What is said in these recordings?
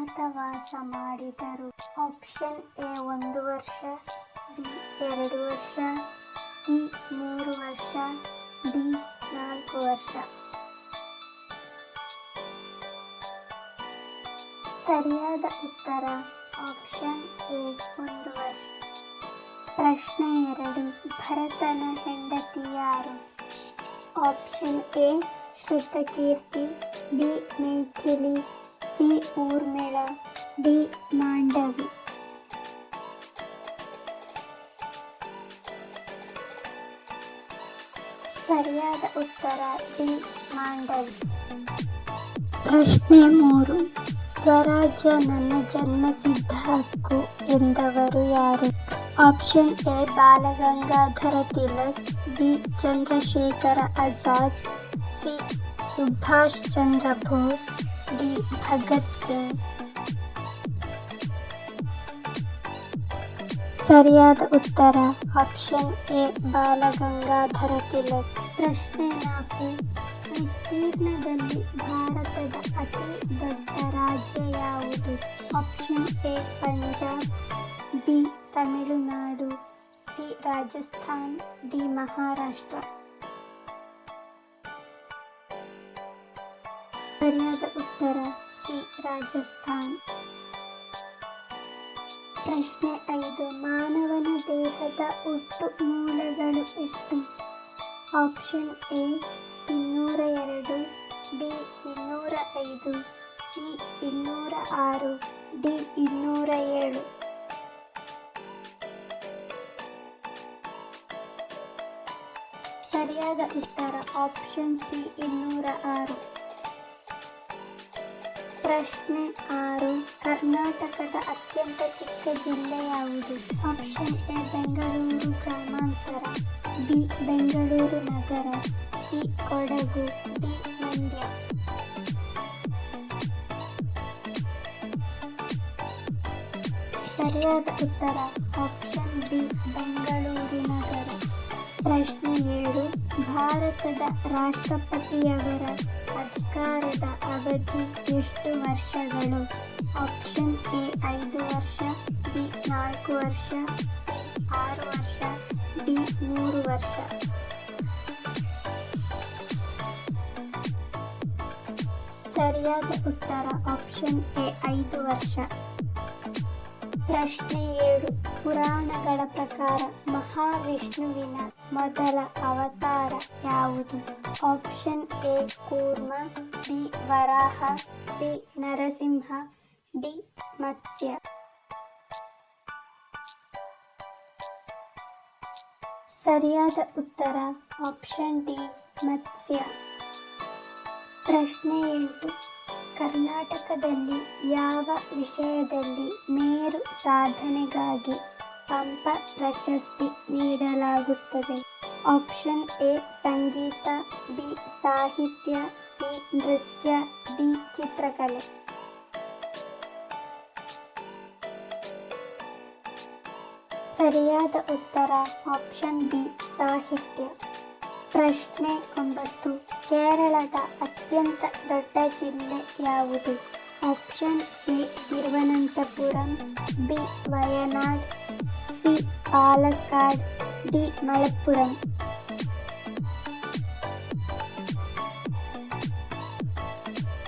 ಅಜ್ಞಾತವಾಸ ಮಾಡಿದರು. Option A 1 ವರ್ಷ, B 2 ವರ್ಷ, ಸಿ 3 ವರ್ಷ, ಡಿ 4 ವರ್ಷ. ಸರಿಯಾದ ಉತ್ತರ ಆಪ್ಷನ್ ಎ 1 ವರ್ಷ. ಪ್ರಶ್ನೆ 2, ಭರತನ ಹೆಂಡತಿ ಯಾರು? Option A Shrutakirti, B Maithili, C Urmila, D Mandavi. ಸರಿಯಾದ ಉತ್ತರ ಡಿ ಮಾಂಡವಿ. ಪ್ರಶ್ನೆ 3, ಸ್ವರಾಜ್ಯ ನನ್ನ ಜನ್ಮಸಿದ್ಧ ಹಕ್ಕು ಎಂದವರು ಯಾರು? Option A Balagangadhara Tilak, B Chandrashekhar Azad, C Subhash Chandra Bose, D Bhagat Singh. ಸರಿಯಾದ ಉತ್ತರ ಆಪ್ಷನ್ ಎ ಬಾಲಗಂಗಾಧರ ತಿಲಕ್. ಪ್ರಶ್ನೆ 4, ವಿಸ್ತೀರ್ಣದಲ್ಲಿ ಭಾರತದ ಅತಿ ದೊಡ್ಡ ರಾಜ್ಯ ಯಾವುದು? Option A Punjab, B Tamil Nadu, C Rajasthan, D Maharashtra. ಸರಿಯಾದ ಉತ್ತರ ಸಿ ರಾಜಸ್ಥಾನ್. ಪ್ರಶ್ನೆ 5, ಮಾನವನ ದೇಹದ ಒಟ್ಟು ಮೂಳೆಗಳು ಎಷ್ಟು? Option A 202, B 205, C 206, D 207. ಸರಿಯಾದ ಉತ್ತರ ಆಪ್ಷನ್ ಸಿ 206. ಪ್ರಶ್ನೆ 6, ಕರ್ನಾಟಕದ ಅತ್ಯಂತ ಚಿಕ್ಕ ಜಿಲ್ಲೆ ಯಾವುದು? ಆಪ್ಷನ್ ಎ ಬೆಂಗಳೂರು ಗ್ರಾಮಾಂತರ, ಬಿ ಬೆಂಗಳೂರು ನಗರ, ಸಿ ಕೊಡಗು, ಡಿ ಮಂಡ್ಯ. ಸರಿಯಾದ ಉತ್ತರ ಆಪ್ಷನ್ ಬಿ ಬೆಂಗಳೂರು ನಗರ. ಪ್ರಶ್ನೆ 7, ಭಾರತದ ರಾಷ್ಟ್ರಪತಿಯವರ ಅಧಿಕಾರದ ಅವಧಿ ಎಷ್ಟು ವರ್ಷಗಳು? ಆಪ್ಷನ್ ಎ 5 ವರ್ಷ, ಬಿ 4 ವರ್ಷ, ಸಿ 6 ವರ್ಷ, ಡಿ 3 ವರ್ಷ. ಸರಿಯಾದ ಉತ್ತರ ಆಪ್ಷನ್ ಎ 5 ವರ್ಷ. ಪ್ರಶ್ನೆ 7, ಪುರಾಣಗಳ ಪ್ರಕಾರ ಮಹಾವಿಷ್ಣುವಿನ ಮೊದಲ ಅವತಾರ ಯಾವುದು? Option A Kurma, B Varaha, C Narasimha, D Matsya. ಸರಿಯಾದ ಉತ್ತರ ಆಪ್ಷನ್ ಡಿ ಮತ್ಸ್ಯ. ಪ್ರಶ್ನೆ 8, ಕರ್ನಾಟಕದಲ್ಲಿ ಯಾವ ವಿಷಯದಲ್ಲಿ ಮೇರು ಸಾಧನೆಗಾಗಿ ಪಂಪ ಪ್ರಶಸ್ತಿ ನೀಡಲಾಗುತ್ತದೆ? ಆಪ್ಷನ್ ಎ ಸಂಗೀತ, ಬಿ ಸಾಹಿತ್ಯ, ಸಿ ನೃತ್ಯ, ಡಿ ಚಿತ್ರಕಲೆ. ಸರಿಯಾದ ಉತ್ತರ ಆಪ್ಷನ್ ಬಿ ಸಾಹಿತ್ಯ. ಪ್ರಶ್ನೆ 9, ಕೇರಳದ ಅತ್ಯಂತ ದೊಡ್ಡ ಜಿಲ್ಲೆ ಯಾವುದು? Option A Thiruvananthapuram, B Wayanad, C Palakkad, D Malappuram.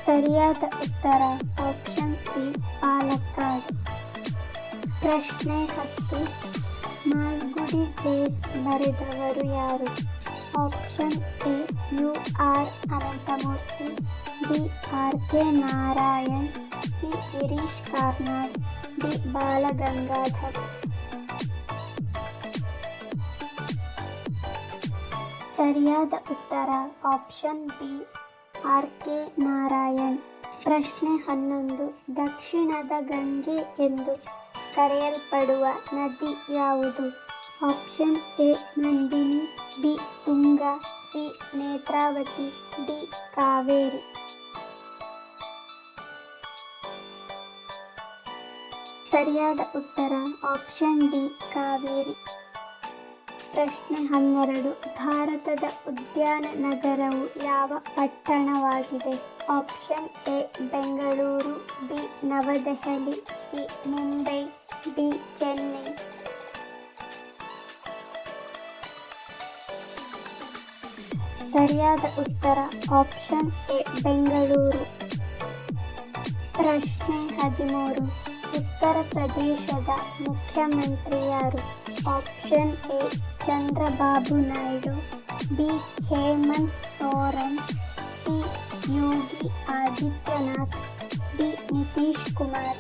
ಸರಿಯಾದ ಉತ್ತರ ಆಪ್ಷನ್ ಸಿ ಪಾಲಕ್ಕಾಡ್. ಪ್ರಶ್ನೆ 10, ಮಾಲ್ಗುಡಿ ಡೇಸ್ ಬರೆದವರು ಯಾರು? Option A U R Ananthamurthy, B R K Narayan, C Girish Karnad, D Balagangadhar. ಸರಿಯಾದ ಉತ್ತರ option B R K Narayan. ಪ್ರಶ್ನೆ 11, ದಕ್ಷಿಣದ ಗಂಗೆ ಎಂದು ಕರೆಯಲ್ಪಡುವ ನದಿ ಯಾವುದು? Option A Nandini, B Tunga, C Netravati, D Kaveri. ಸರಿಯಾದ ಉತ್ತರ ಆಪ್ಷನ್ ಡಿ ಕಾವೇರಿ. ಪ್ರಶ್ನೆ 12, ಭಾರತದ ಉದ್ಯಾನ ನಗರವು ಯಾವ ಪಟ್ಟಣವಾಗಿದೆ? Option A Bengaluru, B New Delhi. C Mumbai. D Chennai. ಸರಿಯಾದ ಉತ್ತರ ಆಪ್ಷನ್ ಎ ಬೆಂಗಳೂರು. ಪ್ರಶ್ನೆ 13. ಉತ್ತರ ಪ್ರದೇಶದ ಮುಖ್ಯಮಂತ್ರಿ ಯಾರು? Option A Chandrababu Naidu. B Hemant Soren. C Yogi Adityanath. D Nitish Kumar.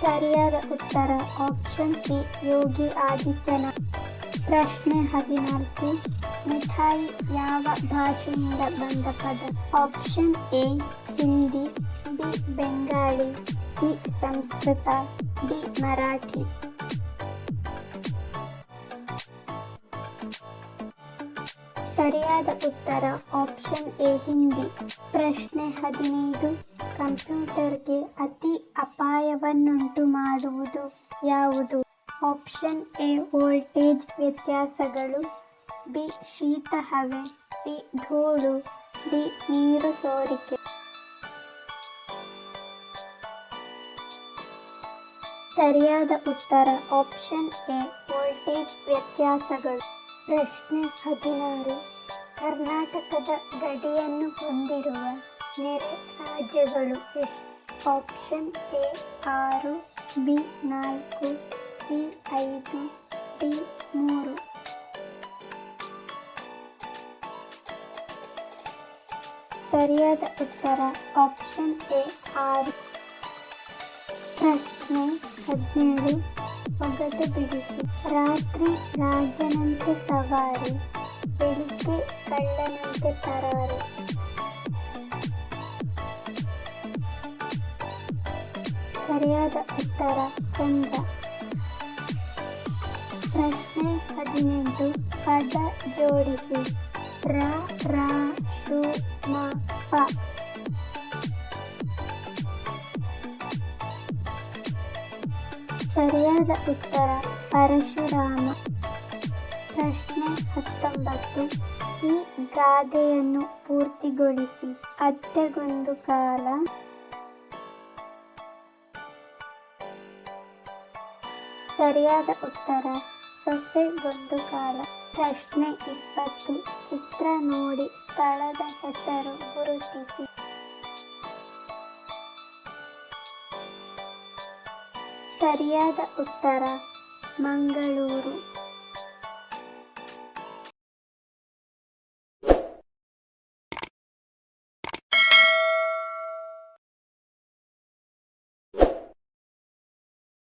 ಸರಿಯಾದ ಉತ್ತರ ಆಪ್ಷನ್ ಸಿ ಯೋಗಿ ಆದಿತ್ಯನಾಥ್. ಪ್ರಶ್ನೆ 14. ಮಿಠಾಯಿ ಯಾವ ಭಾಷೆಯಿಂದ ಬಂದ ಪದ? Option A Hindi. B Bengali. C Sanskrit. D Marathi. ಸರಿಯಾದ ಉತ್ತರ ಆಪ್ಷನ್ ಎ ಹಿಂದಿ. ಪ್ರಶ್ನೆ 15. ಕಂಪ್ಯೂಟರ್ಗೆ ಅತಿ ಅಪಾಯವನ್ನುಂಟು ಮಾಡುವುದು ಯಾವುದು? ಆಪ್ಷನ್ ಎ ವೋಲ್ಟೇಜ್ ವ್ಯತ್ಯಾಸಗಳು. ಬಿ ಶೀತ ಹವೆ. ಸಿ ಧೂಳು. ಡಿ ನೀರು ಸೋರಿಕೆ. ಸರಿಯಾದ ಉತ್ತರ ಆಪ್ಷನ್ ಎ ವೋಲ್ಟೇಜ್ ವ್ಯತ್ಯಾಸಗಳು. ಪ್ರಶ್ನೆ 16. ಕರ್ನಾಟಕದ ಗಡಿಯನ್ನು ಹೊಂದಿರುವ ನೆರೆ ರಾಜ್ಯಗಳು ಎಷ್ಟು? Option A 6. B 4. C 5. D 3. ಸರಿಯಾದ ಉತ್ತರ ಆಪ್ಷನ್ ಎ 6. ಪ್ರಶ್ನೆ 17. ಒಗಟು ಬಿಡಿಸಿ. ರಾತ್ರಿ ರಾಜನಂತೆ ಸವಾರಿ, ಬೆಳಿಗ್ಗೆ ಕಳ್ಳನಂತೆ ಪರಾರಿ. ಸರಿಯಾದ ಉತ್ತರ ಚಂದ್ರ. ಪ್ರಶ್ನೆ 18. ಪದ ಜೋಡಿಸಿ. ರ ರ ಶು ಮ ಪ. ಸರಿಯಾದ ಉತ್ತರ ಪರಶುರಾಮ. ಪ್ರಶ್ನೆ 19. ಈ ಗಾದೆಯನ್ನು ಪೂರ್ತಿಗೊಳಿಸಿ. ಅತ್ತೆಗೊಂದು ಕಾಲ. ಸರಿಯಾದ ಉತ್ತರ ಸೊಸೆಗೊಂದು ಕಾಲ. ಪ್ರಶ್ನೆ 20. ಚಿತ್ರ ನೋಡಿ ಸ್ಥಳದ ಹೆಸರು ಗುರುತಿಸಿ. ಸರಿಯಾದ ಉತ್ತರ ಮಂಗಳೂರು.